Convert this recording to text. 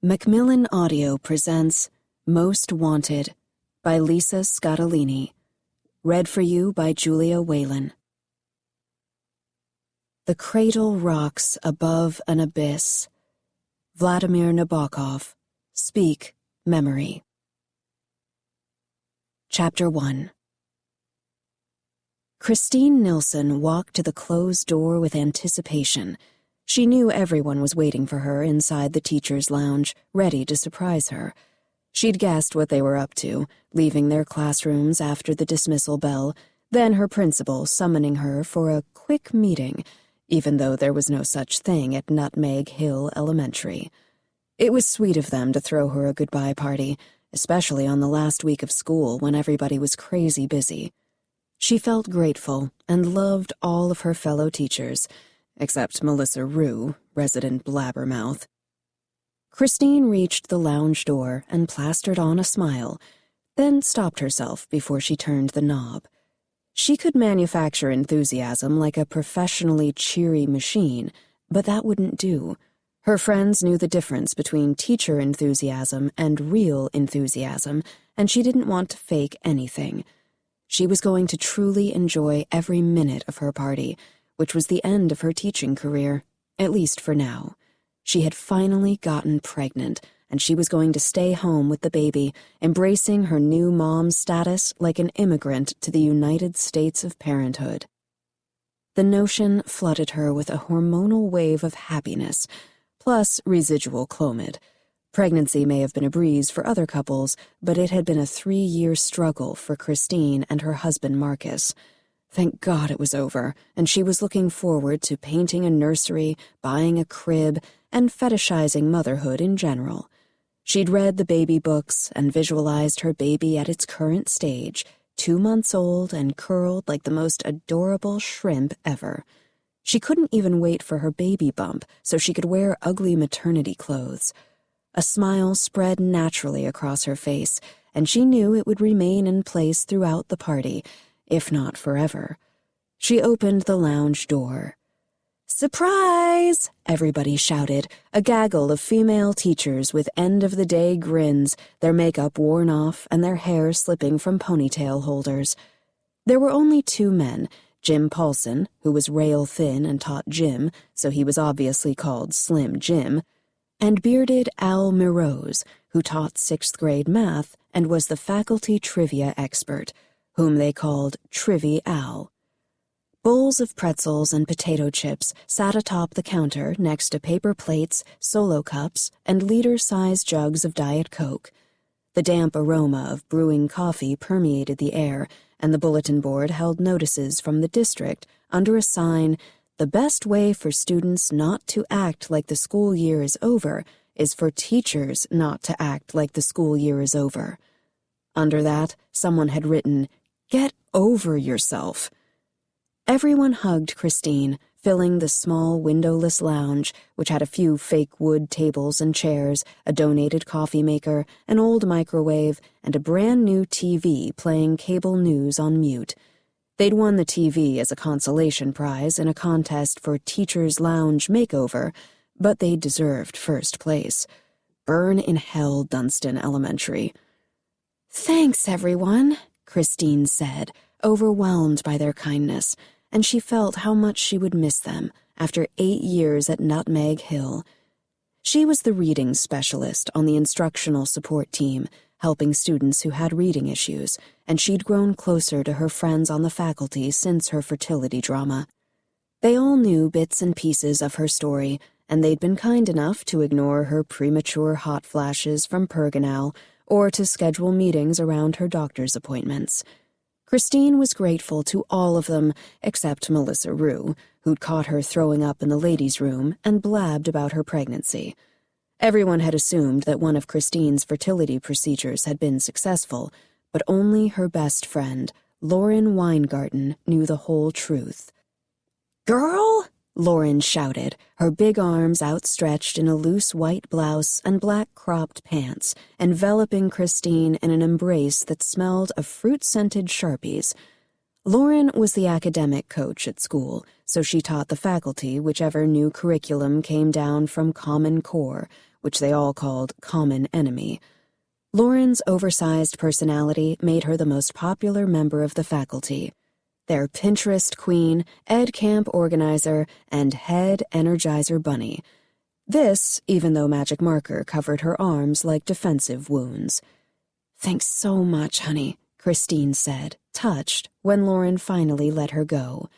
Macmillan Audio presents Most Wanted by Lisa Scottoline. Read for you by Julia Whelan. The cradle rocks above an abyss. Vladimir Nabokov. Speak, Memory. Chapter 1. Christine Nilsson walked to the closed door with anticipation. She knew everyone was waiting for her inside the teacher's lounge, ready to surprise her. She'd guessed what they were up to, leaving their classrooms after the dismissal bell, then her principal summoning her for a quick meeting, even though there was no such thing at Nutmeg Hill Elementary. It was sweet of them to throw her a goodbye party, especially on the last week of school when everybody was crazy busy. She felt grateful and loved all of her fellow teachers, except Melissa Rue, resident blabbermouth. Christine reached the lounge door and plastered on a smile, then stopped herself before she turned the knob. She could manufacture enthusiasm like a professionally cheery machine, but that wouldn't do. Her friends knew the difference between teacher enthusiasm and real enthusiasm, and she didn't want to fake anything. She was going to truly enjoy every minute of her party, which was the end of her teaching career, at least for now. She had finally gotten pregnant, and she was going to stay home with the baby, embracing her new mom's status like an immigrant to the United States of parenthood. The notion flooded her with a hormonal wave of happiness, plus residual clomid. Pregnancy may have been a breeze for other couples, but it had been a 3-year struggle for Christine and her husband Marcus. Thank God it was over, and she was looking forward to painting a nursery, buying a crib, and fetishizing motherhood in general. She'd read the baby books and visualized her baby at its current stage, 2 months old and curled like the most adorable shrimp ever. She couldn't even wait for her baby bump so she could wear ugly maternity clothes. A smile spread naturally across her face, and she knew it would remain in place throughout the party, if not forever. She opened the lounge door. "Surprise!" everybody shouted, a gaggle of female teachers with end-of-the-day grins, their makeup worn off and their hair slipping from ponytail holders. There were only 2 men, Jim Paulson, who was rail-thin and taught gym, so he was obviously called Slim Jim, and bearded Al Mirose, who taught 6th grade math and was the faculty trivia expert, whom they called Trivy Al. Bowls of pretzels and potato chips sat atop the counter next to paper plates, solo cups, and liter-sized jugs of Diet Coke. The damp aroma of brewing coffee permeated the air, and the bulletin board held notices from the district under a sign, "The best way for students not to act like the school year is over is for teachers not to act like the school year is over." Under that, someone had written, "Get over yourself." Everyone hugged Christine, filling the small windowless lounge, which had a few fake wood tables and chairs, a donated coffee maker, an old microwave, and a brand-new TV playing cable news on mute. They'd won the TV as a consolation prize in a contest for Teacher's Lounge Makeover, but they deserved first place. Burn in hell, Dunstan Elementary. "Thanks, everyone," Christine said, overwhelmed by their kindness, and she felt how much she would miss them after 8 years at Nutmeg Hill. She was the reading specialist on the instructional support team, helping students who had reading issues, and she'd grown closer to her friends on the faculty since her fertility drama. They all knew bits and pieces of her story, and they'd been kind enough to ignore her premature hot flashes from Pergonal or to schedule meetings around her doctor's appointments. Christine was grateful to all of them except Melissa Rue, who'd caught her throwing up in the ladies' room and blabbed about her pregnancy. Everyone had assumed that one of Christine's fertility procedures had been successful, but only her best friend, Lauren Weingarten, knew the whole truth. "Girl!" Lauren shouted, her big arms outstretched in a loose white blouse and black cropped pants, enveloping Christine in an embrace that smelled of fruit-scented Sharpies. Lauren was the academic coach at school, so she taught the faculty whichever new curriculum came down from Common Core, which they all called Common Enemy. Lauren's oversized personality made her the most popular member of the faculty. Their Pinterest queen, Ed Camp organizer, and head Energizer bunny. This, even though Magic Marker covered her arms like defensive wounds. "Thanks so much, honey," Christine said, touched, when Lauren finally let her go.